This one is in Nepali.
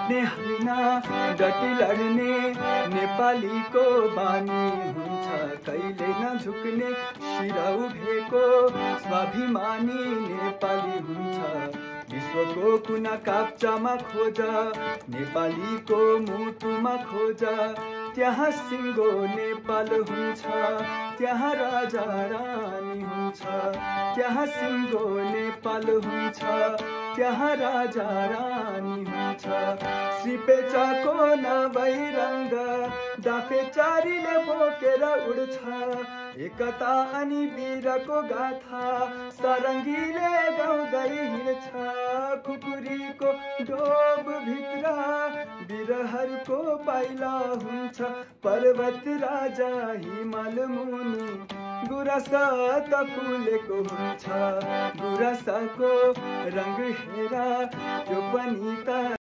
जित्ने होइन डटी लड्ने नेपालीको बानी हुन्छ कहिले नझुक्ने शिर उभेको स्वाभिमानी नेपाली हुन्छ विश्वको कुना काप्चामा खोज नेपालीको मुटुमा खोज त्यहाँ सिङ्गो नेपाल हुन्छ त्यहाँ राजा रानी हुन्छ त्यहाँ सिङ्गो नेपाल हुन्छ त्यहाँ राजा रानी हुन्छ श्रीपेचाको नभइरङ्ग डाफेचारीले बोकेर उड्छ एकता अनि वीरको गाथा सारङ्गीले गाउँदै हिँड्छ खुकुरीको डोबभित्र वीरहरूको पाइला हुन्छ पर्वत राजा हिमाल मुनि गुराँस त फुलेको हुन्छ गुराँसको रङ हेर त्यो पनि त